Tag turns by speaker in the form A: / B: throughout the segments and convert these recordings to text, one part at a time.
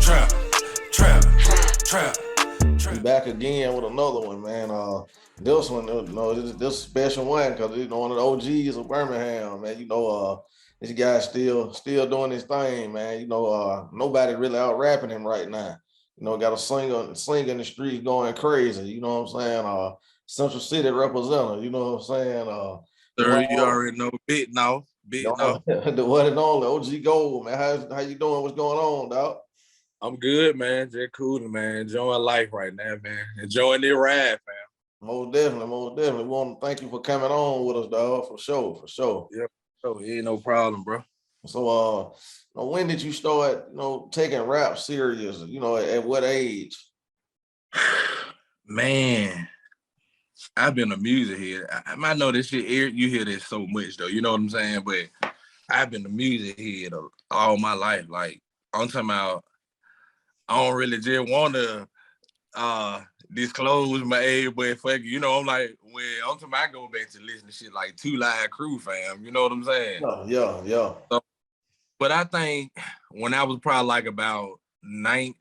A: Trap, trap, trap.
B: We back again with another one, man. This one, this special one because one of the OGs of Birmingham, man. This guy's still doing his thing, man. Nobody really out rapping him right now. Got a singer in the streets going crazy. You know what I'm saying? Central City representative. You know what I'm saying?
C: Sir, you already know. Big now.
B: The one and only OG Gold, man. How you doing? What's going on, dog?
C: I'm good, man. Just cooling, man. Enjoying life right now, man. Enjoying the ride, man.
B: Most definitely. We want to thank you for coming on with us, dog. For sure.
C: Yep. So ain't no problem, bro.
B: So, when did you start, taking rap serious? At what age?
C: Man, I've been a music head. I know this shit, you hear this so much, though. You know what I'm saying? But I've been a music head all my life. Like, I'm talking about, I don't really just want to disclose my age, but fuck you, I'm like, I'm talking about I go back to listen to shit like 2 Live Crew, fam. You know what I'm saying?
B: Yeah.
C: So, but I think when I was probably like about 9,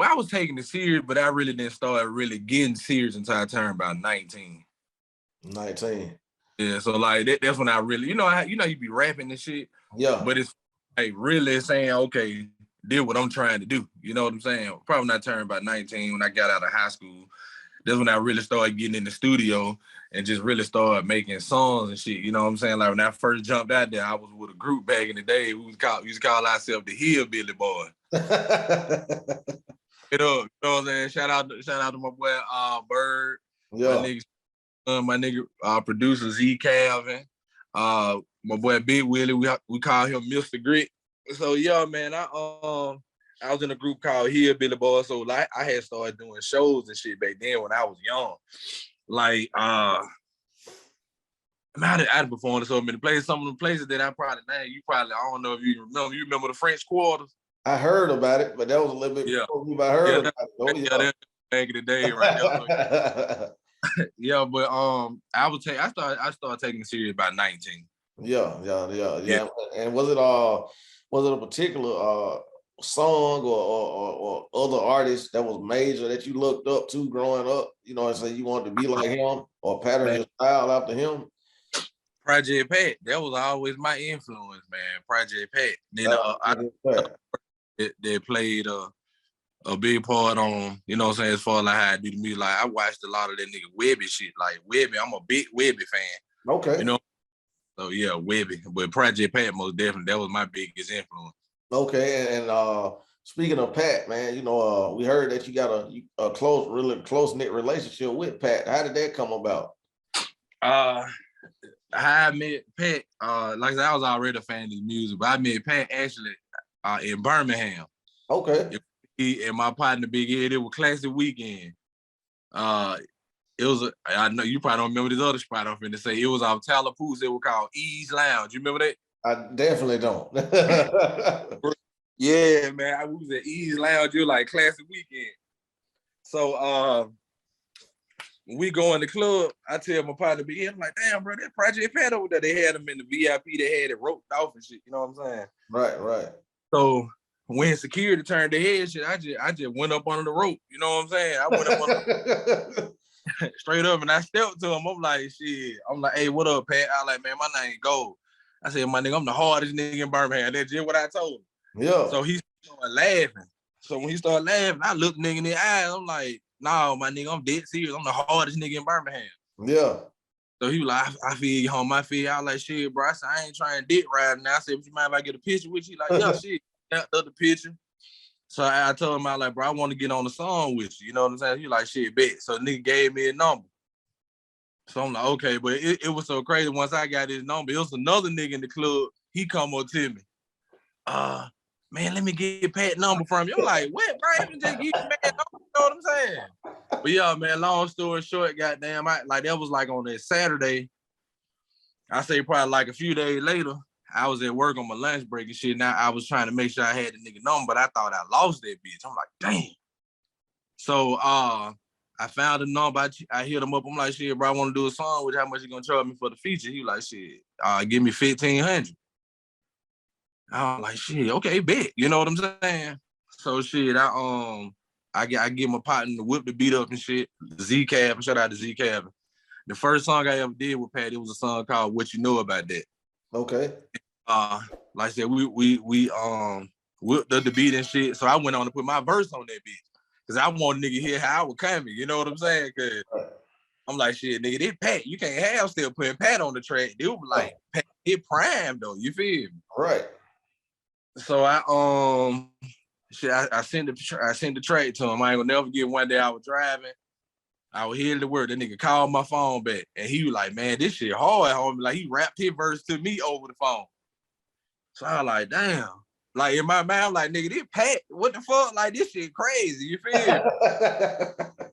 C: I was taking it serious, but I really didn't start really getting serious until I turned about 19.
B: 19.
C: Yeah, so like that's when I really, you be rapping and shit.
B: Yeah.
C: But it's like really saying, okay, did what I'm trying to do. You know what I'm saying? Probably not turned about 19 when I got out of high school. That's when I really started getting in the studio and just really started making songs and shit. You know what I'm saying? Like when I first jumped out there, I was with a group back in the day. We used to call ourselves the Hillbilly Boy. You know what I'm saying? Shout out to my boy Bird.
B: Yeah.
C: My nigga producer Z Calvin. My boy Big Willie. We call him Mr. Grit. So yeah, man, I was in a group called Hillbilly Boy. So like I had started doing shows and shit back then when I was young. Like I performed in so many places. Some of the places that I probably named, I don't know if you remember. You remember the French Quarters?
B: I heard about it, but that was a little bit before you heard about it. Oh, yeah.
C: Back in the day, right there. Yeah, but I started taking it serious about 19.
B: Yeah. And was it a particular song or other artist that was major that you looked up to growing up? And say you wanted to be like him or pattern your style after him?
C: Project Pat, that was always my influence, man. Project Pat. Then they played a big part on, as far as like how I do the music. Like I watched a lot of that nigga Webby shit. Like Webby, I'm a big Webby fan.
B: Okay.
C: So yeah, Webby. But Project Pat most definitely, that was my biggest influence.
B: Okay, and speaking of Pat, man, we heard that you got a really close-knit relationship with Pat. How did that come about?
C: How I met Pat, like I said, I was already a fan of his music, but I met Pat actually in Birmingham.
B: Okay.
C: And my partner Big Ed, it was Classic Weekend. It was I know you probably don't remember this other spot I'm finna say. It was off Tallapoosa. It was called Ease Lounge. You remember that?
B: I definitely don't.
C: Yeah, man. I was at Ease Lounge. You're like Classic Weekend. So when we go in the club, I tell my partner Big Ed, I'm like, damn, bro, that Project Pat over there, they had him in the VIP. They had it roped off and shit. You know what I'm saying?
B: Right.
C: So when security turned their head, shit, I just went up under the rope. You know what I'm saying? I went up under straight up and I stepped to him. I'm like, shit. I'm like, hey, what up, Pat? I like, man, my name Gold. I said, my nigga, I'm the hardest nigga in Birmingham. That's just what I told him.
B: Yeah.
C: So he started laughing. So when he started laughing, I looked nigga in the eyes. I'm like, nah, my nigga, I'm dead serious. I'm the hardest nigga in Birmingham.
B: Yeah.
C: So he was like, I feel you, home. I feel you. I was like, shit, bro. I said, I ain't trying to dick ride now. I said, but you mind if I get a picture with you? Like, yeah, shit. Got the picture. So I told him, I like, bro, I want to get on the song with you. You know what I'm saying? He like, shit, bet. So nigga gave me a number. So I'm like, okay, but it was so crazy. Once I got his number, it was another nigga in the club. He come up to me. Man, let me get Pat's number from you. I'm like, what, bro? You just get man number, you know what I'm saying? But yeah, man, long story short, goddamn, that was like on that Saturday. I say probably like a few days later, I was at work on my lunch break and shit. Now I was trying to make sure I had the nigga number, but I thought I lost that bitch. I'm like, damn. So I found a number. I hit him up. I'm like, shit, bro, I want to do a song with how much you gonna charge me for the feature? He like, shit, give me $1,500. I'm like, shit, okay, bet. You know what I'm saying? So shit, I get my partner to whip the beat up and shit. Z Cab, shout out to Z Cab. The first song I ever did with Pat, it was a song called "What You Know About That."
B: Okay.
C: Like I said, we whipped up the beat and shit. So I went on to put my verse on that beat because I want nigga hear how I was coming. You know what I'm saying? Cause I'm like, shit, nigga, this Pat, you can't have still putting Pat on the track. They were like, Pat, it prime though. You feel me?
B: Right.
C: So shit, I sent the track to him. I ain't gonna never forget one day I was driving. I was headed to work. That nigga called my phone back, and he was like, "Man, this shit hard, homie." Like he rapped his verse to me over the phone. So I was like, "Damn." Like in my mind, I'm like, "Nigga, this Pat, what the fuck? Like this shit crazy." You feel me?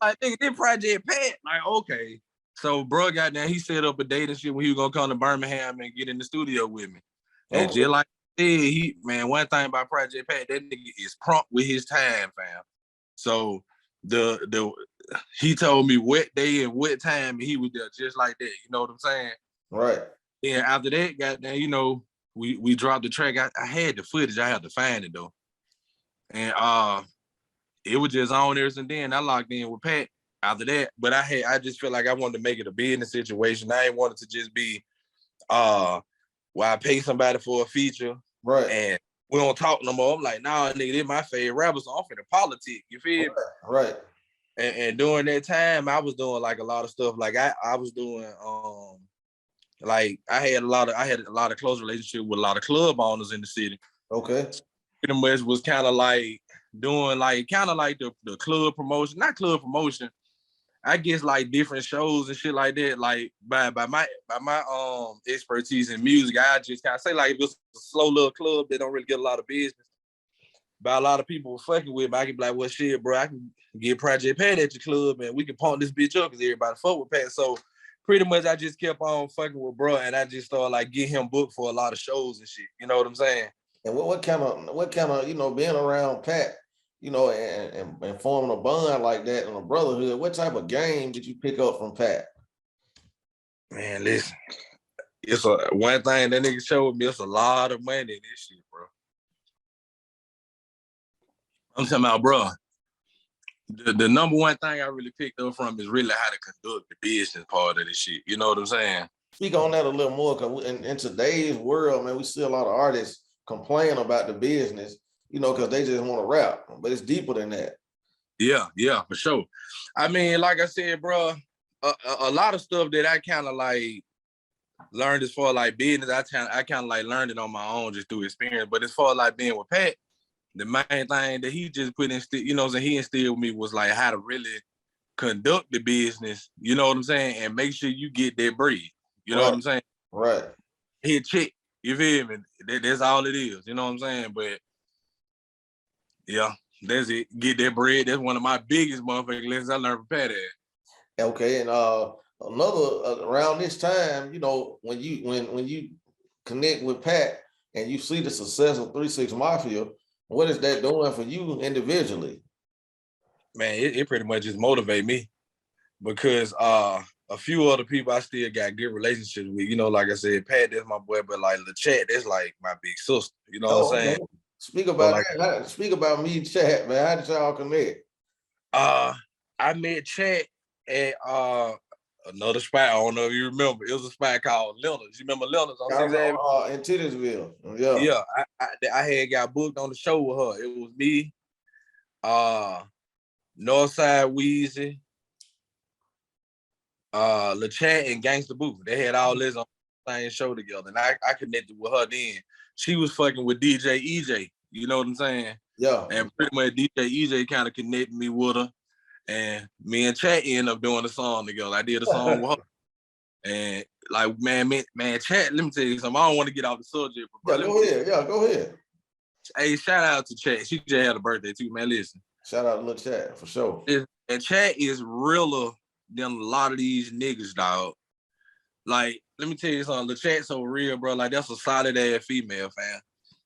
C: Like nigga, this Project Pat. Like okay. So bro got down. He set up a date and shit when he was gonna come to Birmingham and get in the studio with me. And
B: Okay.
C: just like he man, one thing about Project Pat, that nigga is prompt with his time, fam. So he told me what day and what time and he was there just like that. You know what I'm saying?
B: Right.
C: And after that, goddamn, you know, we dropped the track. I had the footage. I had to find it though. And it was just on there and then I locked in with Pat after that. But I just felt like I wanted to make it a business situation. I ain't wanted to just be where I pay somebody for a feature.
B: Right.
C: And we don't talk no more. I'm like, nah, nigga, this my favorite rapper, so I'm finna politic. You feel me?
B: Right.
C: And during that time, I was doing like a lot of stuff. Like I was doing like I had a lot of close relationship with a lot of club owners in the city.
B: Okay.
C: Pretty much was kind of like doing like the club promotion, not club promotion. I guess like different shows and shit like that. Like by my expertise in music, I just kind of say like if it's a slow little club, they don't really get a lot of business. By a lot of people fucking with me, I can be like, well, shit, bro, I can get Project Pat at your club and we can pump this bitch up because everybody fuck with Pat. So pretty much I just kept on fucking with bro and I just started like getting him booked for a lot of shows and shit. You know what I'm saying?
B: And what kind of, you know, being around Pat, you know, and forming a bond like that and a brotherhood, what type of game did you pick up from Pat?
C: Man, listen, it's one thing that nigga showed me, it's a lot of money in this shit, bro. I'm talking about, bro. The number one thing I really picked up from is really how to conduct the business part of this shit. You know what I'm saying?
B: Speak on that a little more, because in today's world, man, we see a lot of artists complain about the business, you know, because they just want to rap, but it's deeper than that.
C: Yeah, for sure. I mean, like I said, bro, a lot of stuff that I kind of like learned as far like business, I kind of like learned it on my own just through experience. But as far like being with Pat, the main thing that he just put in, you know, he instilled with me was like how to really conduct the business. You know what I'm saying, and make sure you get that bread. You know what I'm saying?
B: Right.
C: Hit check. You feel me? That's all it is. You know what I'm saying? But yeah, that's it. Get that bread. That's one of my biggest motherfucking lessons I learned from Pat.
B: Okay, and another around this time, you know, when you connect with Pat and you see the success of 3 6 Mafia, what is that doing for you individually?
C: Man, it pretty much just motivate me because a few other people I still got good relationships with. You know, like I said, Pat, that's my boy, but like LeChat, that's like my big sister. You know what I'm saying?
B: Okay. Speak
C: So
B: about
C: like,
B: that. Speak about me, Chat, man. How did y'all connect?
C: I met Chat at another spot. I don't know if you remember. It was a spot called Leonard's. You remember Leonard's on 6th Avenue?
B: In Titusville. Yeah.
C: Yeah, I had got booked on the show with her. It was me, Northside Weezy, LeChat and Gangsta Boo. They had all this on the same show together. And I connected with her then. She was fucking with DJ EJ. You know what I'm saying?
B: Yeah.
C: And pretty much DJ EJ kind of connected me with her. And me and Chat ended up doing a song together. I did a song with her. And like, man, Chat, let me tell you something. I don't want to get off the subject. But
B: Yeah, go ahead. Yeah, go ahead.
C: Hey, shout out to Chat. She just had a birthday too, man. Listen.
B: Shout out to Lil Chat for sure.
C: And Chat is realer than a lot of these niggas, dog. Like, let me tell you something. The Chat so real, bro. Like, that's a solid ass female, fam.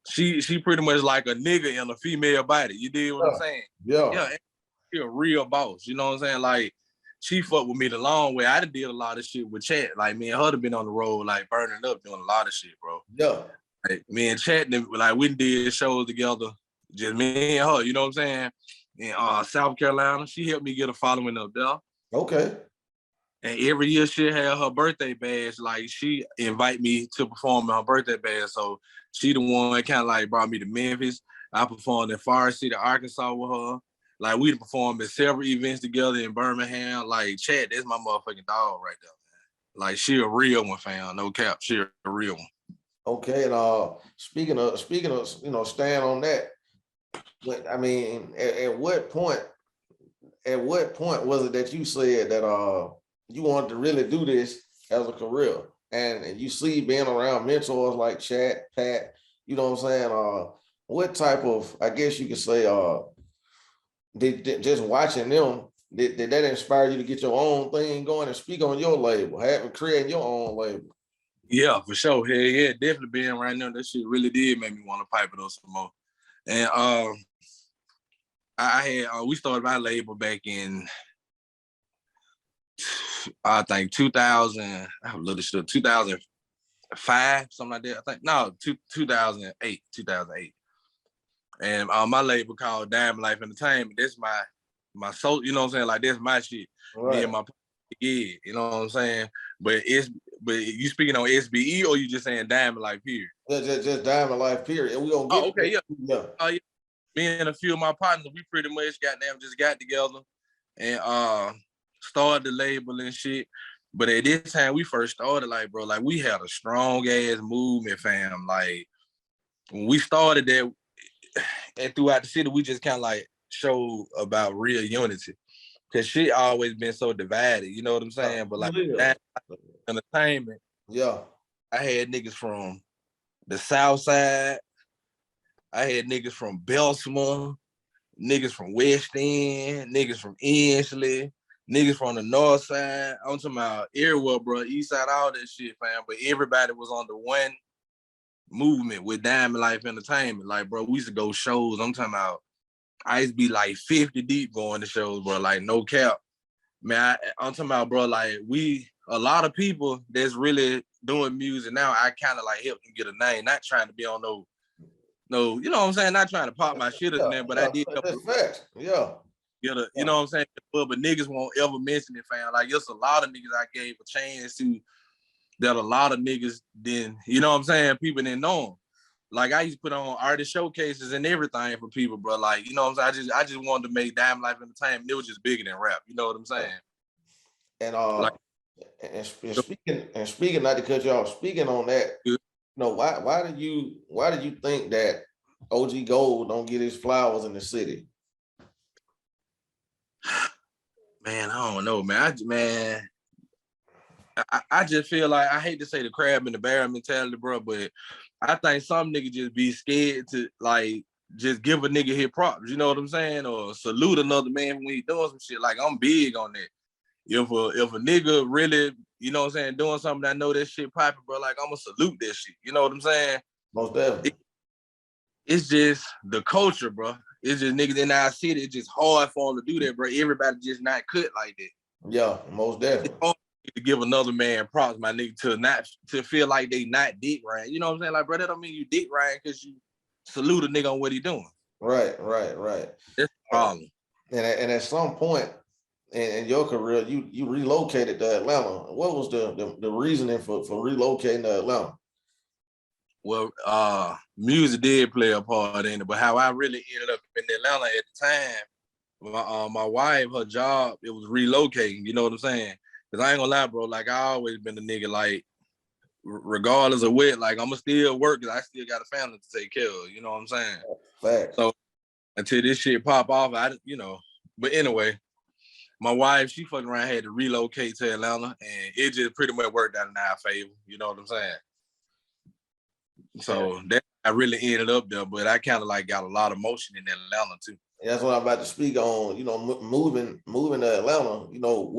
C: She pretty much like a nigga in a female body. You dig what I'm saying?
B: Yeah.
C: She a real boss. You know what I'm saying? Like, she fucked with me the long way. I done did a lot of shit with Chat. Like, me and her have been on the road, like burning up, doing a lot of shit, bro.
B: Yeah.
C: Like me and Chat, like we did shows together, just me and her. You know what I'm saying? In South Carolina, she helped me get a following up there.
B: Okay.
C: And every year she had her birthday bash. Like she invite me to perform in her birthday bash. So she the one that kind of like brought me to Memphis. I performed in Forest City, Arkansas with her. Like we performed at several events together in Birmingham. Like Chad, that's my motherfucking dog right there, man. Like she a real one, fam. No cap, she a real one.
B: Okay, and speaking of staying on that, I mean, at what point was it that you said that you wanted to really do this as a career? And you see being around mentors like Chad, Pat, you know what I'm saying? What type of, I guess you could say, did just watching them, did that inspire you to get your own thing going and speak on your label, creating your own label?
C: Yeah, for sure. Hell yeah, definitely being right now. That shit really did make me want to pipe it up some more. And I had we started my label back in I think 2000. I looked at shit 2005, something like that. I think no, 2008. And my label called Diamond Life Entertainment. That's my soul. You know what I'm saying? Like that's my shit.
B: Right.
C: Me and my yeah. You know what I'm saying? But you speaking on SBE or you just saying Diamond Life period?
B: Just Diamond Life period. And we gonna get
C: okay, yeah.
B: Yeah.
C: Me and a few of my partners, we pretty much just got together and started the label and shit. But at this time we first started, like, bro, like we had a strong ass movement, fam. Like when we started that and throughout the city, we just kind of like showed about real unity. Cause shit always been so divided, you know what I'm saying? But like that entertainment,
B: yeah.
C: I had niggas from the South Side, I had niggas from Bessemer, niggas from West End, niggas from Ensley, niggas from the North Side. I'm talking about everywhere, bro, East Side, all that shit, fam. But everybody was on the one movement with Diamond Life Entertainment. Like, bro, we used to go shows. I'm talking about, I used to be like 50 deep going to shows, bro. Like, no cap. Man, I'm talking about, bro, like a lot of people that's really doing music now, I kind of like help them get a name, not trying to be on no, you know what I'm saying? Not trying to pop my shit or nothing, but I did help.
B: That's facts. Yeah.
C: You know what I'm saying? But niggas won't ever mention it, fam. Like, it's a lot of niggas I gave a chance to that a lot of niggas didn't, you know what I'm saying? People didn't know them. Like, I used to put on artist showcases and everything for people, bro. Like, you know what I'm saying? I just wanted to make Diamond Life Entertainment. It was just bigger than rap. You know what I'm saying?
B: And
C: like,
B: speaking, not to cut you off, speaking on that, you know, why do you think that OG Gold don't get his flowers in the city?
C: Man, I don't know, man. I just feel like, I hate to say the crab and the bear mentality, bro, but I think some niggas just be scared to like just give a nigga his props, you know what I'm saying? Or salute another man when he doing some shit. Like, I'm big on that. If a nigga really, you know what I'm saying, doing something I know that shit popping, bro, like, I'm gonna salute that shit. You know what I'm saying?
B: Most definitely.
C: It's just the culture, bro. It's just niggas in our city. It's just hard for them to do that, bro. Everybody just not cut like that.
B: Yeah, most definitely.
C: It's hard to give another man props, my nigga, to feel like they not dick riding. You know what I'm saying? Like, bro, that don't mean you dick riding because you salute a nigga on what he doing.
B: Right.
C: That's the problem.
B: And at some point in your career, you relocated to Atlanta. What was the reasoning for relocating to Atlanta?
C: Well, music did play a part in it, but how I really ended up in Atlanta at the time, my wife, her job, it was relocating. You know what I'm saying? Because I ain't gonna lie, bro. Like, I always been a nigga, like, regardless of what, like, I'ma still work because I still got a family to take care of. You know what I'm saying?
B: Fact.
C: So until this shit pop off, But anyway, my wife, she fucking around, had to relocate to Atlanta, and it just pretty much worked out in our favor. You know what I'm saying? So that I really ended up there, but I kind of like got a lot of motion in Atlanta too.
B: That's what I'm about to speak on. You know, moving to Atlanta. You know,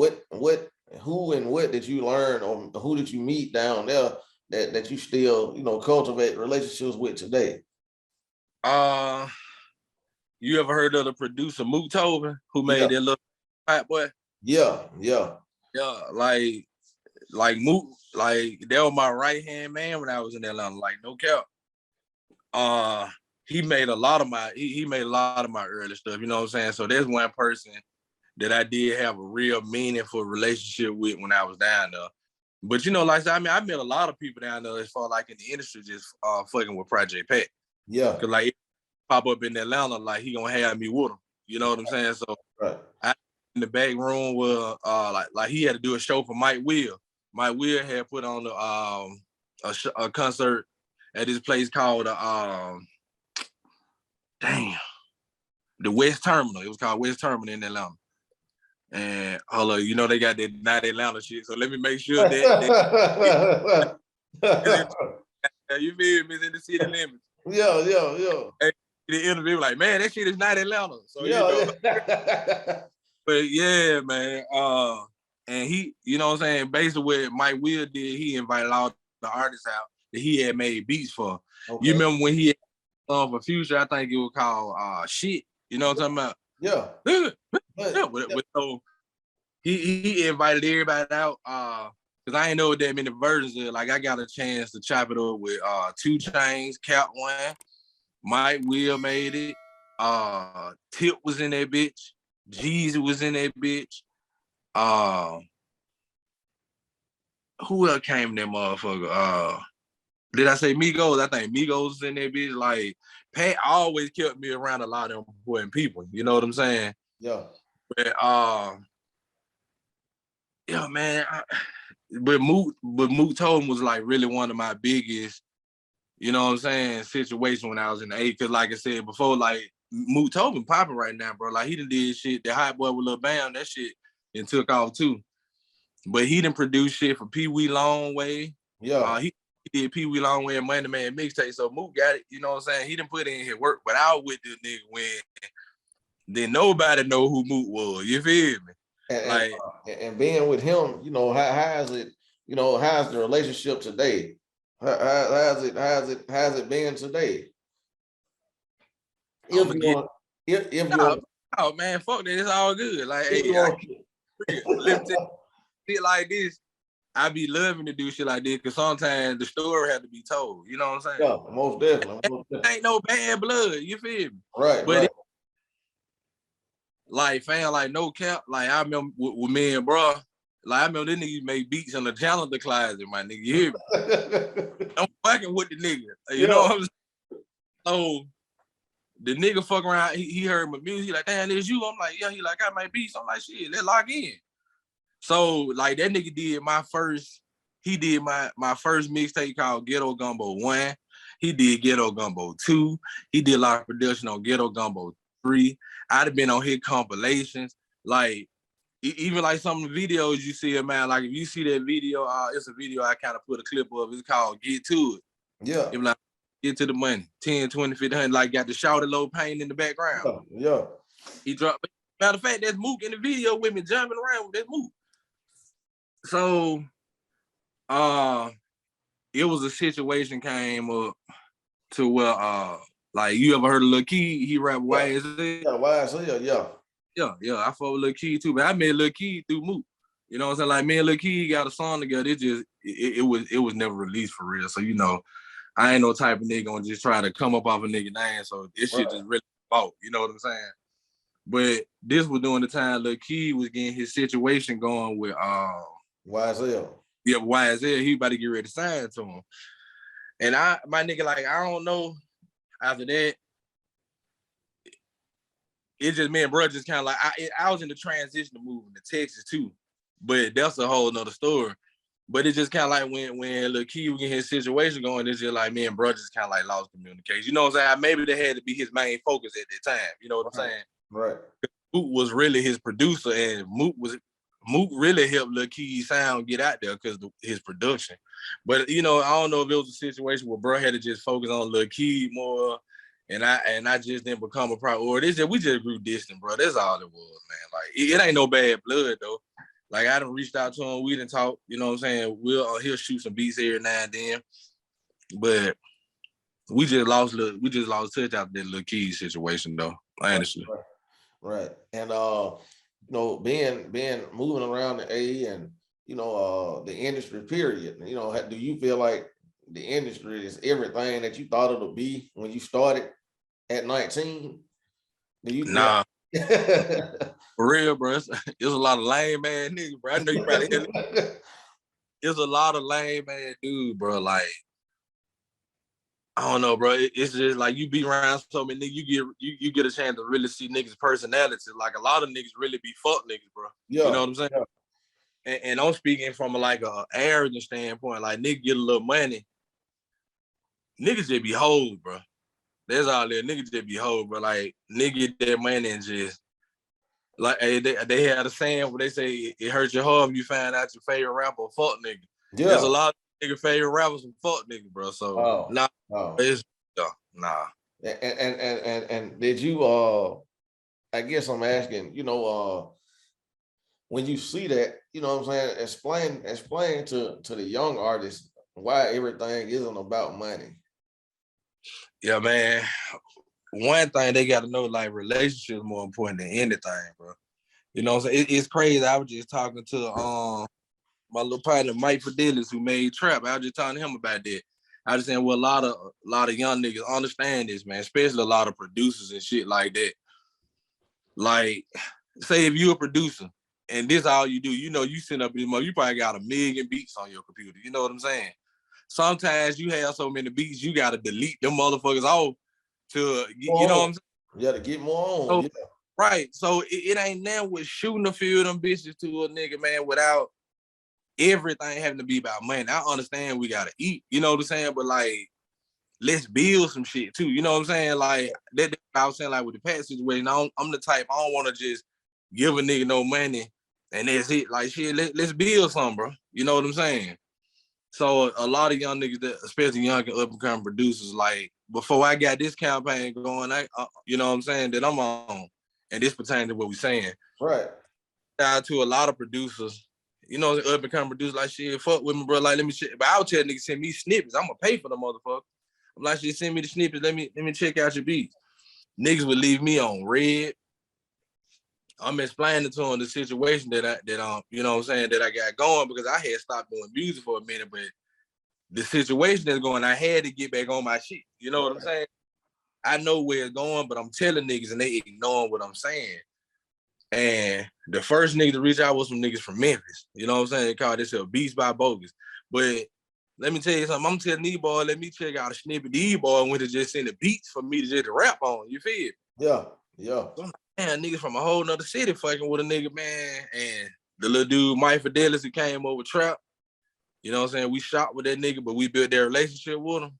B: who and what did you learn, or who did you meet down there that you still, you know, cultivate relationships with today?
C: You ever heard of the producer Mook Tobin, who made that little Hot Boy?
B: Yeah.
C: Like Mook, like that was my right hand man when I was in Atlanta. Like, no cap. he made a lot of my he made a lot of my early stuff, you know what I'm saying? So there's one person that I did have a real meaningful relationship with when I was down there. But you know, like I said, I mean, I met a lot of people down there as far like in the industry just fucking with Project Pat.
B: Yeah.
C: Cause like pop up in Atlanta, like he gonna have me with him. You know what I'm saying? So
B: right.
C: I in the back room where like he had to do a show for Mike Will. Mike Will had put on a concert at this place called the West Terminal. It was called West Terminal in Atlanta. And hold on, you know they got that not Atlanta shit. So let me make sure that you feel me, it's in the city limits.
B: Yeah.
C: And the interview like, man, that shit is not Atlanta. So you know.
B: Yeah.
C: But yeah, man. And he, you know what I'm saying, basically what Mike Will did, he invited all the artists out that he had made beats for. Okay. You remember when he had for Future, I think it was called Shit. You know what I'm talking about?
B: Yeah.
C: So he invited everybody out because I ain't know what that many versions of. Like I got a chance to chop it up with 2 Chainz, Cap One, Mike Will made it. Tip was in that bitch. Jeezy was in that bitch. Who else came in that motherfucker? Did I say Migos? I think Migos was in that bitch. Like Pat always kept me around a lot of important people. You know what I'm saying?
B: Yeah.
C: But yeah, man. But Moot Tobin was like really one of my biggest, you know what I'm saying, situation when I was in the 8. Cause like I said before, like Moot Tobin popping right now, bro. Like he done did shit, the Hot Boy with Lil Bam, that shit and took off too. But he done produced shit for Pee Wee Longway.
B: Yeah.
C: He did Pee Wee Longway and Money Man mixtape. So Moot got it, you know what I'm saying? He done put in his work, but I was with this nigga when then nobody know who Moot was. You feel me?
B: And being with him, you know, how's it, you know, how's the relationship today? How's it been today? If
C: oh man, fuck that, it's all good. Like, hey, let me tell you, shit like this, I be loving to do shit like this because sometimes the story had to be told. You know what I'm saying?
B: Yeah, most definitely.
C: Ain't no bad blood. You feel me?
B: Right,
C: but
B: right.
C: Like, fam, like no cap. Like I remember with me and bro. Like I remember this nigga made beats in the Janitor closet, my nigga. You hear me? I'm fucking with the nigga. You know what I'm saying? So the nigga fuck around. He heard my music. He like, damn, it's you. I'm like, yeah. He like, I might beats. I'm like, shit, let's lock in. So like that nigga did my first. He did my first mixtape called Ghetto Gumbo 1. He did Ghetto Gumbo 2. He did a lot of production on Ghetto Gumbo 3. I'd have been on his compilations. Like, even like some of the videos you see, man, like if you see that video, it's a video I kind of put a clip of. It's called Get To It.
B: Yeah.
C: It like, get to the money. 10, 20, 50, 100. Like got the shouted low pain in the background.
B: Yeah.
C: He dropped. Matter of fact, that's Mook in the video with me jumping around with that Mook. So, it was a situation came up to where, like you ever heard of Lil Key? He rap YSL.
B: Yeah, YSL, yeah.
C: Yeah, I fought with Lil Key too, but I met Lil Key through Mook. You know what I'm saying? Like me and Lil Key got a song together. It was never released for real. So you know, I ain't no type of nigga gonna just try to come up off a nigga name. So this shit just really bought. You know what I'm saying? But this was during the time Lil Key was getting his situation going with
B: YSL.
C: Yeah, YSL. He about to get ready to sign to him. And my nigga, like, I don't know. After that, it's just me and bro just kind of like, I was in the transition of moving to Texas too, but that's a whole nother story. But it's just kind of like when Lil Key was getting his situation going, it's just like me and bro just kind of like lost communication. You know what I'm saying? Maybe that had to be his main focus at that time. You know what I'm saying?
B: Right.
C: Mook was really his producer, and Mook really helped Lil Key's sound get out there because his production. But you know, I don't know if it was a situation where bro had to just focus on Lil Key more, and I just didn't become a priority. We just grew distant, bro. That's all it was, man. Like it ain't no bad blood though. Like I done reached out to him, we didn't talk. You know what I'm saying? He'll shoot some beats here now and then, but we just lost touch out that Lil Key situation though. Honestly.
B: Right. And you know, being moving around the A and you know the industry period, you know, do you feel like the industry is everything that you thought it'll be when you started at 19? Do you
C: Nah, for real, bro. It's a lot of lame ass niggas, bro. I know you probably hear it. There's a lot of lame ass dudes, bro. Like, I don't know, bro. It's just like you be around so many niggas, you get a chance to really see niggas' personalities. Like a lot of niggas really be fuck niggas, bro. You know what I'm saying?
B: Yeah.
C: And I'm speaking from like a arrogant standpoint. Like nigga get a little money, niggas just be hoes, bro. That's all that niggas just be hoes, bro. Like nigga get that money and just like hey, they had a saying where they say it hurts your heart if you find out your favorite rapper a fuck nigga.
B: Yeah.
C: There's a lot of nigga favorite rappers some fuck niggas, bro. So it's nah.
B: And did you I guess I'm asking, when you see that, you know what I'm saying, explain to the young artists why everything isn't about money.
C: Yeah, man. One thing they got to know, like relationships more important than anything, bro. You know what I'm saying? It's crazy. I was just talking to my little partner Mike Fidelis who made Trap. I was just talking to him about that. I was saying, well, a lot of young niggas understand this, man, especially a lot of producers and shit like that. Like, say if you're a producer and this all you do, you send up this you probably got 1 million beats on your computer. You know what I'm saying? Sometimes you have so many beats, you got to delete them motherfuckers off to, you know what I'm saying?
B: You got to get more on.
C: So,
B: yeah.
C: Right. So it ain't now with shooting a few of them bitches to a nigga, man, without everything having to be about money. I understand we got to eat, you know what I'm saying? But like, let's build some shit too. You know what I'm saying? Like that I was saying, like with the past situation, I'm the type, I don't want to just give a nigga no money and that's it. Like shit, let's build something, bro. You know what I'm saying? So a lot of young niggas, especially young and up and coming producers, like before I got this campaign going, you know what I'm saying, that I'm on, and this pertains to what we're saying.
B: Right.
C: Out to a lot of producers, up and coming producers, like shit, fuck with me, bro. Like let me shit. But I'll tell niggas send me snippets. I'm gonna pay for the motherfucker. I'm like, shit, send me the snippets. Let me check out your beats. Niggas would leave me on red. I'm explaining to them the situation that you know what I'm saying, that I got going because I had stopped doing music for a minute, but the situation that's going, I had to get back on my shit. You know what I'm saying? I know where it's going, but I'm telling niggas and they ignoring what I'm saying. And the first nigga to reach out was some niggas from Memphis. You know what I'm saying? They called this Beats by Bogus. But let me tell you something. I'm telling these boys, let me check out a snippet. These boys went to just send the beats for me to just rap on. You feel?
B: Yeah.
C: So I'm like, man, niggas from a whole nother city fucking with a nigga, man. And the little dude, Mike Fidelis, who came over Trap, you know what I'm saying? We shot with that nigga, but we built their relationship with him.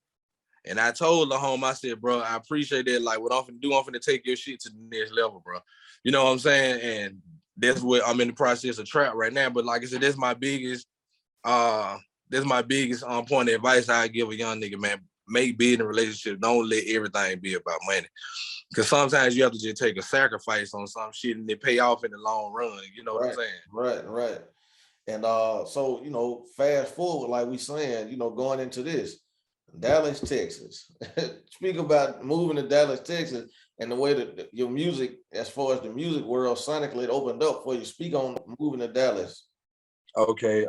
C: And I told the home, I said, bro, I appreciate that. Like, what I'm finna do, I'm finna take your shit to the next level, bro. You know what I'm saying? And that's what I'm in the process of Trap right now. But like I said, that's my biggest point of advice I give a young nigga, man. Make big in a relationship. Don't let everything be about money. Because sometimes you have to just take a sacrifice on some shit and it pay off in the long run. You know what I'm saying?
B: Right. And so, fast forward, like we saying, going into this, Dallas, Texas. Speak about moving to Dallas, Texas, and the way that your music, as far as the music world, sonically it opened up for you. Speak on moving to Dallas.
C: Okay.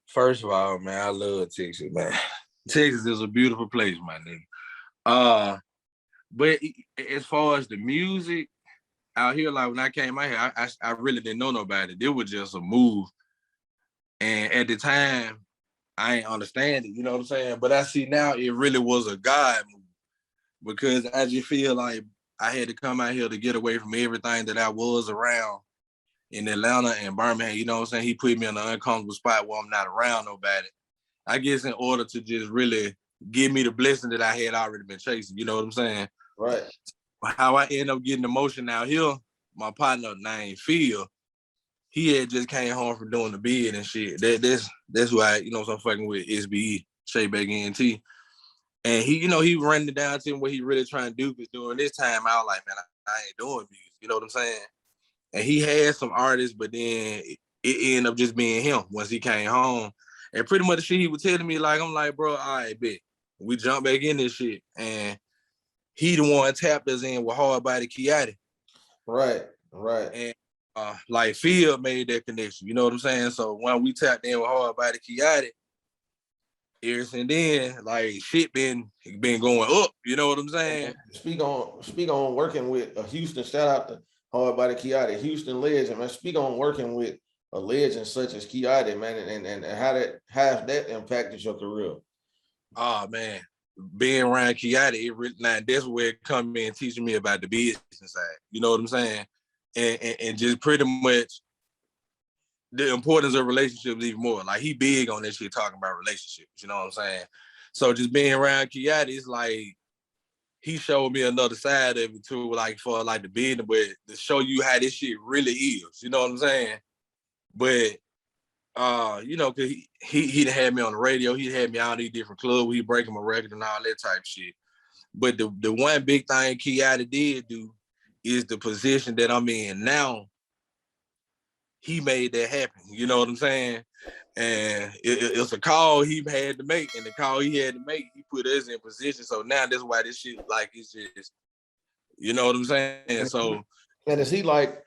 C: First of all, man, I love Texas, man. Texas is a beautiful place, my nigga. But as far as the music out here, like when I came out here, I really didn't know nobody. It was just a move. And at the time, I ain't understand it, you know what I'm saying? But I see now it really was a God move because I just feel like I had to come out here to get away from everything that I was around in Atlanta and Birmingham. You know what I'm saying? He put me in an uncomfortable spot where I'm not around nobody. I guess in order to just really give me the blessing that I had already been chasing. You know what I'm saying?
B: Right.
C: How I end up getting emotion out here, my partner named Phil, he had just came home from doing the bid and shit. That's why, so I'm fucking with SBE, Shea Back ENT. And he running it down to him what he really trying to do, because during this time, I was like, man, I ain't doing music. You know what I'm saying? And he had some artists, but then it ended up just being him once he came home. And pretty much the shit he was telling me, like, I'm like, bro, all right, bet. We jump back in this shit. And he the one tapped us in with Hardbody Kiotti.
B: Right.
C: And like Phil made that connection, you know what I'm saying? So when we tapped in with Hardbody Kiotti, ever since then, like shit been going up. You know what I'm saying?
B: Speak on working with a Houston. Shout out to Hardbody Kiotti, Houston legend, man. Speak on working with a legend such as Kiotti, man, and how that impacted your career.
C: Oh man, being around Kiotti, it really, now that's where it come in teaching me about the business side. You know what I'm saying? And just pretty much the importance of relationships even more. Like he big on this shit talking about relationships. You know what I'm saying? So just being around Kiotti, it's like he showed me another side of it too, like for like the business, but to show you how this shit really is. You know what I'm saying? But you know, cause he'd had me on the radio, he'd had me out these different clubs, he'd breaking my record and all that type of shit. But the one big thing Kiotti did do is the position that I'm in now. He made that happen. You know what I'm saying? And it's a call he had to make, and the call he had to make, he put us in position. So now that's why this shit like it's just, you know what I'm saying? So,
B: and is he like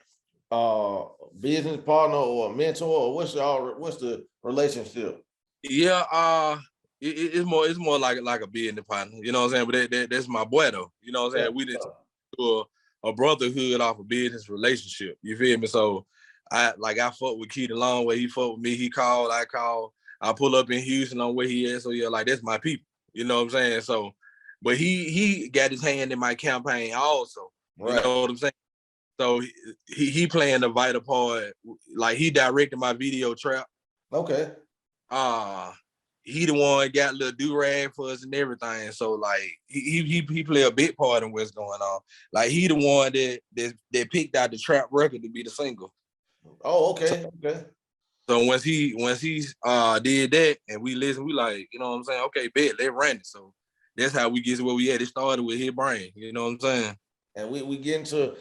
B: business partner or a mentor, or what's the relationship?
C: yeah, it's more like a business partner. You know what I'm saying? But that's my boy though. You know what I'm saying? We didn't do a brotherhood off a business relationship. You feel me? So I fuck with Keith a long way. He fuck with me. He called, I called. I pull up in Houston on where he is. So yeah, like that's my people. You know what I'm saying? So, but he got his hand in my campaign also. Right. You know what I'm saying? So he playing a vital part. Like he directed my video trap.
B: Okay.
C: He the one got a little do-rag for us and everything. So like he play a big part in what's going on. Like he the one that picked out the trap record to be the single.
B: Oh, okay. Okay.
C: So once he did that and we listened, we like, you know what I'm saying? Okay, bet, let's run it. So that's how we get to where we at. It started with his brain, you know what I'm saying?
B: And we get into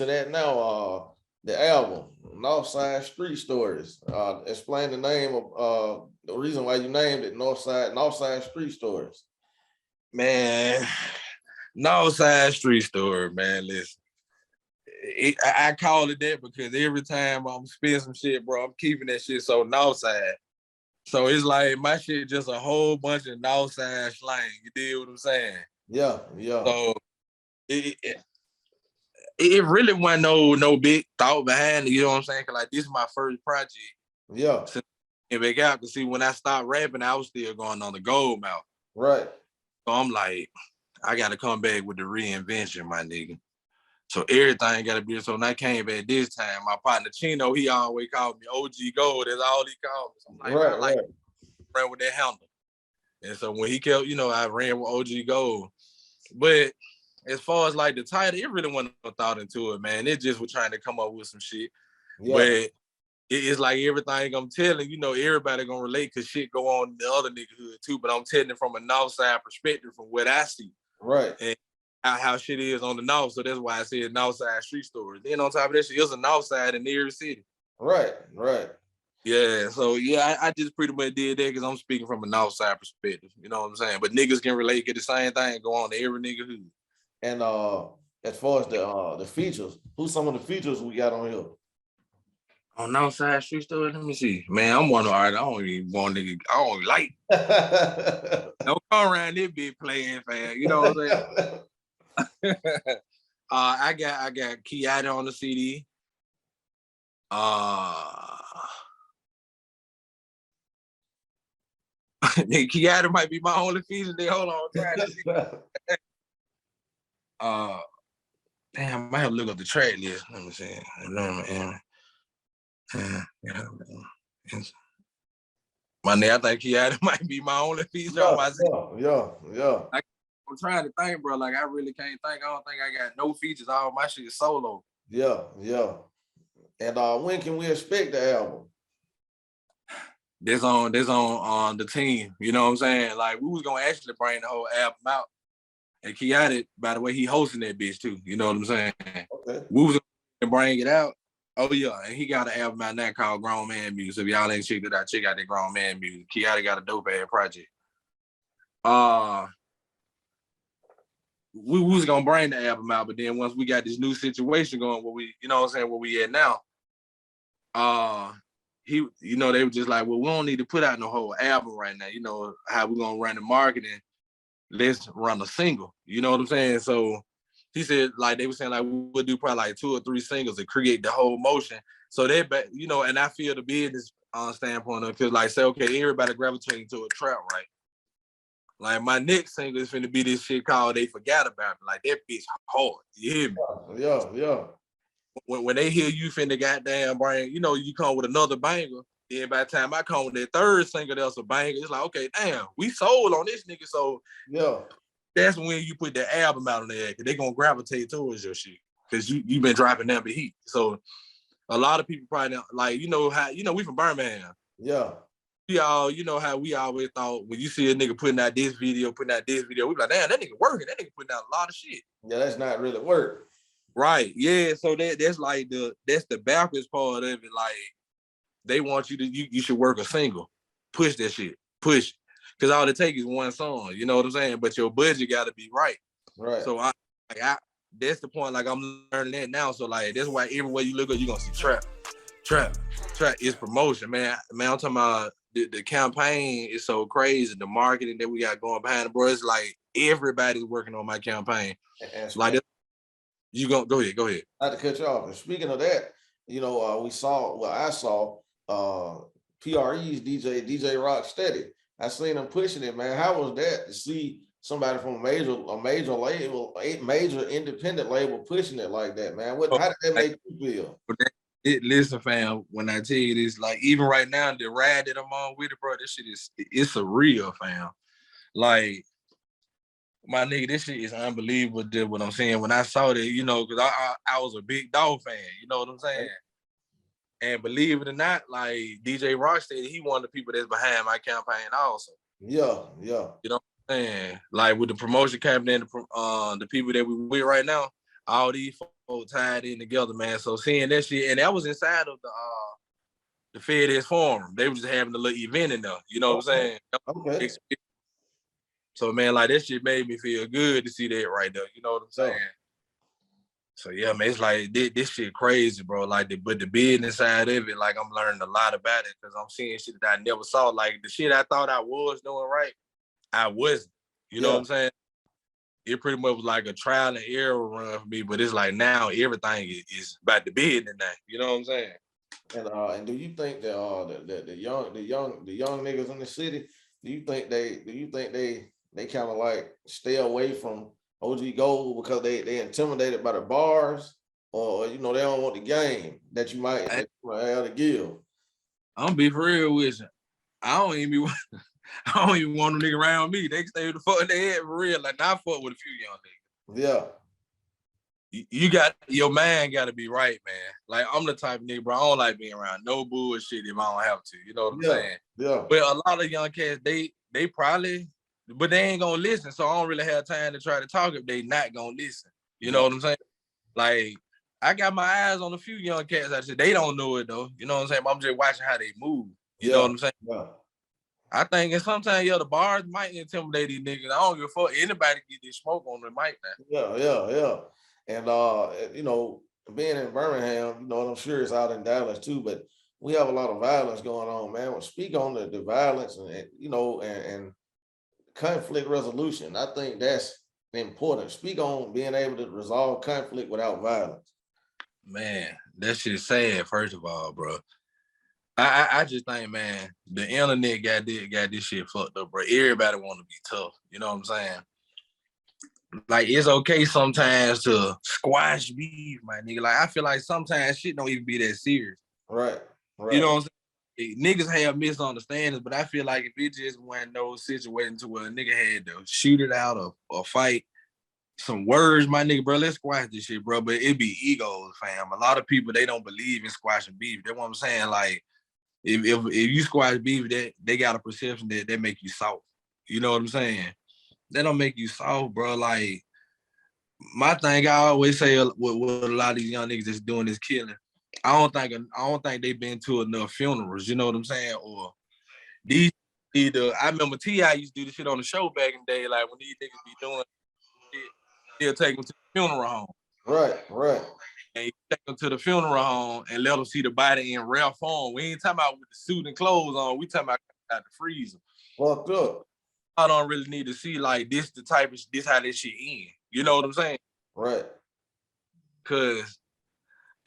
B: that now. The album, Northside Street Stories. Explain the name of the reason why you named it Northside Street Stories.
C: Man, Northside Street Story, man. Listen. I call it that because every time I'm spitting some shit, bro, I'm keeping that shit so Northside. So it's like my shit just a whole bunch of Northside slang. You dig what I'm saying?
B: Yeah, yeah.
C: So it really wasn't no big thought behind it. You know what I'm saying? Cause like this is my first project.
B: Yeah.
C: Since I came back out, cause see when I stopped rapping, I was still going on the gold mouth.
B: Right.
C: So I'm like, I got to come back with the reinvention, my nigga. So everything got to be. So when I came back this time, my partner Chino, he always called me OG Gold. That's all he called me. So I'm like,
B: right,
C: I like ran with that handle. And so when he kept, I ran with OG Gold. But as far as like the title, it really wasn't no thought into it, man. It just was trying to come up with some shit. Yeah. But it's like everything I'm telling, everybody gonna relate because shit go on in the other niggahood too. But I'm telling it from a north side perspective from what I see.
B: Right.
C: And how shit is on the north. So that's why I said Northside Street Stories. Then on top of that shit, it's a north side in every city.
B: Right, right.
C: Yeah, so yeah, I just pretty much did that because I'm speaking from a north side perspective. You know what I'm saying? But niggas can relate, get the same thing, go on to every nigga who.
B: And as far as the features, who's some of the features we got on here?
C: On Northside Street Story, let me see. Man, I'm one of I don't even want nigga. I don't like. Don't come around this bitch playing fan. You know what I'm saying? I got Kiotti on the CD. Kiotti might be my only feature. Then hold on, damn, I might have to look up the track list. Let me see. My nigga, I think Kiotti might be my only feature on my CD.
B: Yeah.
C: I'm trying to think, bro. Like I really can't think. I don't think I got no features. All my shit is solo.
B: Yeah. And when can we expect the album?
C: This on the team. You know what I'm saying? Like we was gonna actually bring the whole album out. And Kiotti, by the way, he hosting that bitch too. You know what I'm saying?
B: Okay.
C: We was gonna bring it out. Oh yeah, and he got an album out now called Grown Man Music. So if y'all ain't checked it out, check out that Grown Man Music. Kiotti got a dope ass project. We was gonna bring the album out, but then once we got this new situation going, where we, you know what I'm saying, where we at now, you know, they were just like, well, we don't need to put out no whole album right now. You know, how we gonna run the marketing? Let's run a single. You know what I'm saying? So he said, like, they were saying, like, we'll do probably like 2 or 3 singles to create the whole motion. So that, you know, and I feel the business standpoint of, because, like, say, okay, everybody gravitating to a trap, right? Like, my next single is finna be this shit called They Forgot About Me. Like, that bitch hard. You hear me?
B: Yeah.
C: When they hear you finna goddamn bring, you know, you come with another banger. Then by the time I come with that third single, that's a banger. It's like, okay, damn, we sold on this nigga. So
B: yeah,
C: that's when you put the album out on there, because they gonna gravitate towards your shit. Because you been dropping them the heat. So a lot of people probably don't, like, you know how, you know, we from Birmingham.
B: yeah.
C: We all, you know how we always thought when you see a nigga putting out this video, we be like, damn, that nigga working. That nigga putting out a lot of shit.
B: Yeah, that's not really work.
C: Right. Yeah. So that's like that's the backwards part of it. Like, they want you to, you should work a single. Push that shit. Push. Because all it takes is one song. You know what I'm saying? But your budget got to be right.
B: Right.
C: So that's the point. Like, I'm learning that now. So, like, that's why everywhere you look at, you're going to see trap. Trap is promotion, man. I'm talking about the campaign is so crazy. The marketing that we got going behind it, bro. It's like everybody's working on my campaign. Like, you go ahead.
B: Not to cut you off. And speaking of that, you know, I saw PRE's DJ Rocksteady. I seen him pushing it, man. How was that to see somebody from a major label, a major independent label pushing it like that, man? How did that make you feel?
C: Listen, fam, when I tell you this, like, even right now, the ride that I'm on with it, bro, this shit it's surreal, fam. Like, my nigga, this shit is unbelievable. What I'm saying, when I saw that, you know, because I was a big dog fan, you know what I'm saying? And believe it or not, like, DJ Rocksteady, he one of the people that's behind my campaign also.
B: Yeah.
C: You know what I'm saying? Like, with the promotion company and the people that we with right now, all these folks tied in together, man. So seeing that shit, and that was inside of the FedEx Forum. They were just having a little event in there. You know what I'm saying?
B: Okay.
C: So, man, like, that shit made me feel good to see that right there. You know what I'm saying? So, yeah, man, it's like, this shit crazy, bro. Like, but the business side of it, like, I'm learning a lot about it because I'm seeing shit that I never saw. Like, the shit I thought I was doing right, I wasn't. You know what I'm saying? It pretty much was like a trial and error run for me, but it's like now everything is about the business now. You know what I'm saying?
B: And do you think that the young niggas in the city, do you think they kind of like stay away from OG Gold because they intimidated by the bars, or you know, they don't want the game that you might have to give?
C: I'm gonna be for real with you. I don't even want them nigga around me. They can stay with the fuck they head for real. Like, I fuck with a few young niggas.
B: Yeah.
C: You got, your mind got to be right, man. Like, I'm the type of nigga, bro. I don't like being around no bullshit if I don't have to. You know what I'm saying?
B: Yeah.
C: But a lot of young cats, they probably, but they ain't gonna listen. So I don't really have time to try to talk if they not gonna listen. You know what I'm saying? Like, I got my eyes on a few young cats. I said they don't know it though. You know what I'm saying? But I'm just watching how they move. You know what I'm saying?
B: Yeah.
C: I think, and sometimes, the bars might intimidate these niggas. I don't give a fuck. Anybody get this smoke on the mic now.
B: Yeah. And you know, being in Birmingham, you know, I'm sure it's out in Dallas too, but we have a lot of violence going on, man. Well, speak on the violence and you know, and conflict resolution. I think that's important. Speak on being able to resolve conflict without violence.
C: Man, that shit's sad, first of all, bro. I just think, man, the internet got this shit fucked up, bro. Everybody want to be tough. You know what I'm saying? Like, it's okay sometimes to squash beef, my nigga. Like, I feel like sometimes shit don't even be that serious.
B: Right.
C: You know what I'm saying? Niggas have misunderstandings, but I feel like if it just went those situations to where a nigga had to shoot it out or fight some words, my nigga, bro, let's squash this shit, bro. But it be egos, fam. A lot of people, they don't believe in squashing beef. That's what I'm saying. Like, if you squash beef, they got a perception that they make you soft. You know what I'm saying? They don't make you soft, bro. Like, my thing, I always say with a lot of these young niggas that's doing this killing, I don't think they've been to enough funerals. You know what I'm saying? Or these either, I remember T.I. used to do this shit on the show back in the day. Like, when these niggas be doing shit, he'll take them to the funeral home.
B: Right.
C: and you take them to the funeral home and let them see the body in rare form. We ain't talking about with the suit and clothes on. We talking about out the freezer.
B: Fucked up.
C: I don't really need to see like this the type of this how this shit end. You know what I'm saying?
B: Right.
C: Cause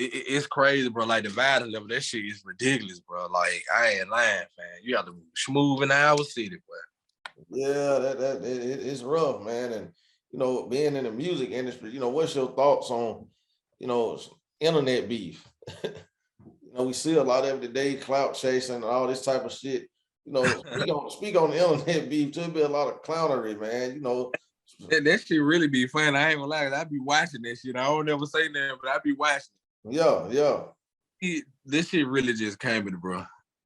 C: it's crazy, bro. Like the violence level, that shit is ridiculous, bro. Like I ain't lying, man. You got to smooth in our city, bro.
B: Yeah, it's rough, man. And you know, being in the music industry, you know, what's your thoughts on, you know, internet beef? You know, we see a lot of it today, clout chasing and all this type of shit. You know, speak on the internet beef. There'll be a lot of clownery, man. You know,
C: that shit really be fun. I ain't gonna lie, I be watching that shit. I don't ever say nothing, but I be watching.
B: Yeah.
C: This shit really just came in, bro.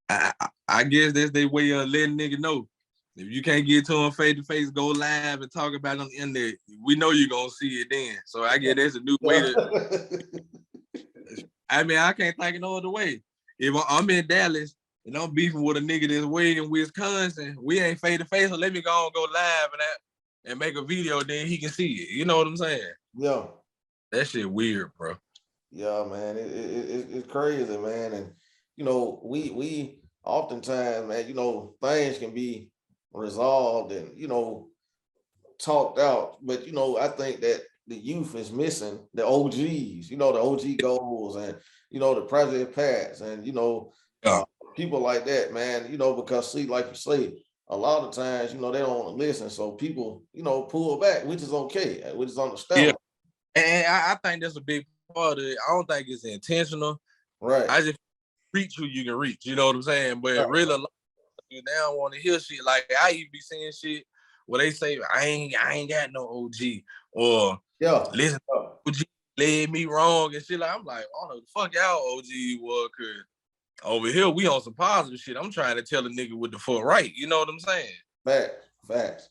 C: I guess that's their way of letting nigga know. If you can't get to him face to face, go live and talk about it on the internet. We know you're gonna see it then. So I guess that's a new way to. I mean, I can't think of no other way. If I'm in Dallas and I'm beefing with a nigga that's way in Wisconsin, we ain't face to face. So let me go live and make a video. Then he can see it. You know what I'm saying?
B: Yeah.
C: That shit weird, bro.
B: Yeah, man, it's crazy, man. And you know, we oftentimes, man, you know, things can be resolved and you know talked out, but you know, I think that the youth is missing the OGs, you know, the OG goals and you know the Project Pats and you know people like that, man. You know, because see, like you say, a lot of times, you know, they don't want to listen, so people, you know, pull back, which is okay, which is understandable.
C: Yeah, and I think that's a big part of it. I don't think it's intentional.
B: Right.
C: I just reach who you can reach. You know what I'm saying? But really, a lot of you now want to hear shit. Like I even be saying shit where they say I ain't got no OG or listen, OG led me wrong and shit. Like I'm like, I don't know the fuck y'all OG was, cause over here we on some positive shit. I'm trying to tell a nigga with the foot right. You know what I'm saying?
B: Facts.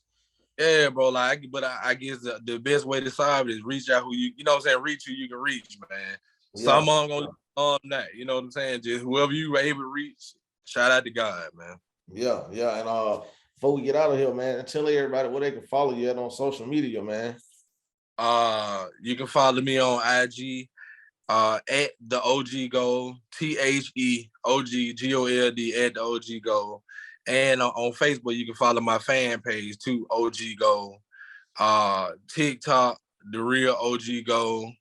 C: Yeah, bro. Like, but I guess the best way to solve it is reach out who you know what I'm saying, reach who you can reach, man. Some of them gonna that, you know what I'm saying? Just whoever you were able to reach, shout out to God, man.
B: Yeah. And before we get out of here, man, tell everybody where they can follow you at on social media, man.
C: You can follow me on IG at the OG Gold, TheOGGold at the OG Gold. And on Facebook, you can follow my fan page too, OG Gold. TikTok, the real OG Gold.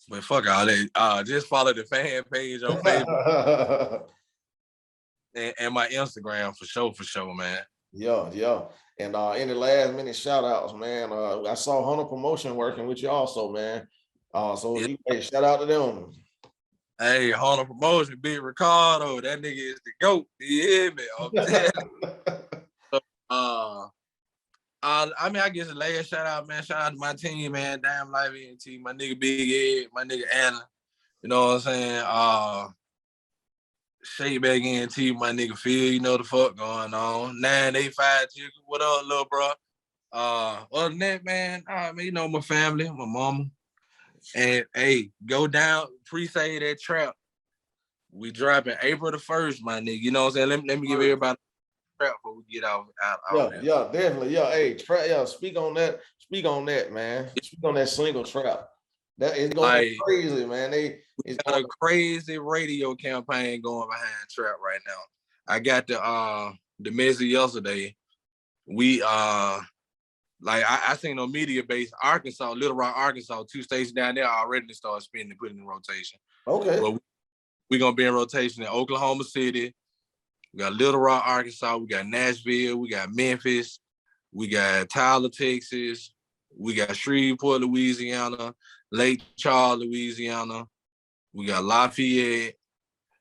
C: But fuck all that. Just follow the fan page on Facebook and my Instagram for sure, man.
B: Yeah. And any last minute shout outs, man. I saw Hunter Promotion working with you also, man. So you shout out to them.
C: Hey, Hunter Promotion, Big Ricardo, that nigga is the GOAT. You hear me? I'm telling you. I mean, I guess the last shout out, man. Shout out to my team, man. Damn Life ENT, my nigga Big Ed, my nigga Alan. You know what I'm saying? Shake back ENT, my nigga Phil. You know the fuck going on. 985 Jiggle. What up, little bro? Other than that, man, you know my family, my mama. And hey, go down, pre-say that trap. We dropping April the 1st, my nigga. You know what I'm saying? Let me give everybody a trap before we get out there.
B: Yeah, definitely. Yeah, hey, trap, speak on that, man. Speak on that single trap. That is going crazy, man.
C: It's got a crazy radio campaign going behind trap right now. I got the message yesterday. We I seen on media base Arkansas, Little Rock, Arkansas, 2 stations down there already started spinning and putting in rotation.
B: Okay.
C: But we're gonna be in rotation in Oklahoma City. We got Little Rock, Arkansas, we got Nashville, we got Memphis, we got Tyler, Texas, we got Shreveport, Louisiana, Lake Charles, Louisiana, we got Lafayette,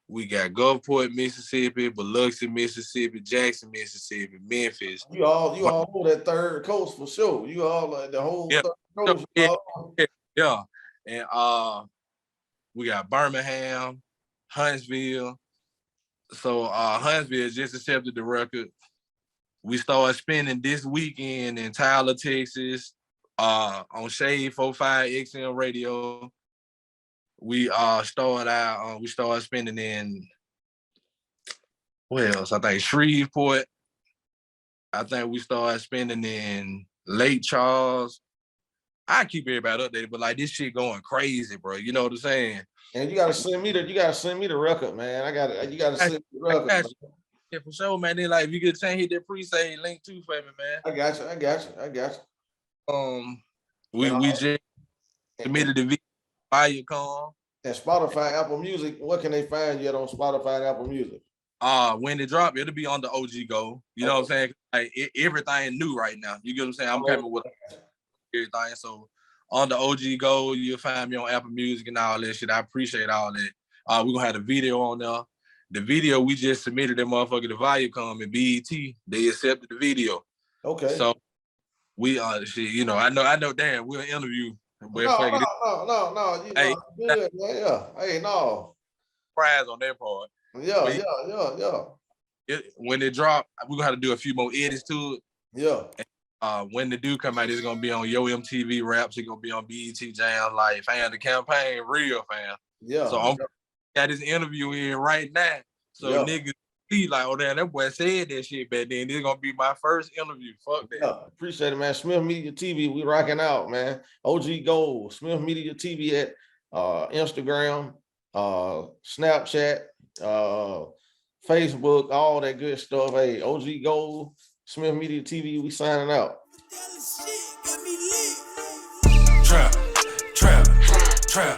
C: we got Gulfport, Mississippi, Biloxi, Mississippi, Jackson, Mississippi, Memphis.
B: You all know that third coast for sure. You all like the whole third coast.
C: Yeah. And we got Birmingham, Huntsville. So Huntsville just accepted the record. We started spinning this weekend in Tyler, Texas, on Shade 45 XM radio. We started spinning in where else? I think Shreveport. I think we started spinning in Lake Charles. I keep everybody updated, but like this shit going crazy, bro. You know what I'm saying?
B: And you gotta send me the record, man. You gotta send me the
C: I
B: record.
C: got you. Yeah, for sure, man. Then like if you could change hit that pre-save link too for me, man.
B: I got you.
C: We just submitted the video Viacom.
B: And Spotify, Apple Music, what can they find you at on Spotify and Apple Music?
C: When it drop, it'll be on the OG Go. You know what I'm saying? Like everything new right now. You get what I'm saying? I'm coming with everything. So on the OG Go, you'll find me on Apple Music and all that shit. I appreciate all that. We're gonna have the video on there. The video we just submitted that motherfucker to Viacom and BET. They accepted the video.
B: Okay.
C: So we shit, you know, I know damn, we'll interview.
B: No. You know,
C: Hey,
B: good, man. Yeah. Hey, no.
C: Prize on that part.
B: Yeah.
C: When it drop, we're gonna have to do a few more edits to it.
B: Yeah.
C: When the do come out, it's gonna be on Yo MTV Raps. It's gonna be on BET Jam. Like, fam, the campaign real, fam.
B: Yeah.
C: So I'm got this interview in right now. So niggas be like, oh damn, that boy said that shit back then. This is gonna be my first interview. Fuck that.
B: Yeah, appreciate it, man. Smith Media TV, we rocking out, man. OG Gold, Smith Media TV at Instagram, Snapchat, Facebook, all that good stuff. Hey, OG Gold, Smith Media TV, we signing out.
A: Trap, trap, trap.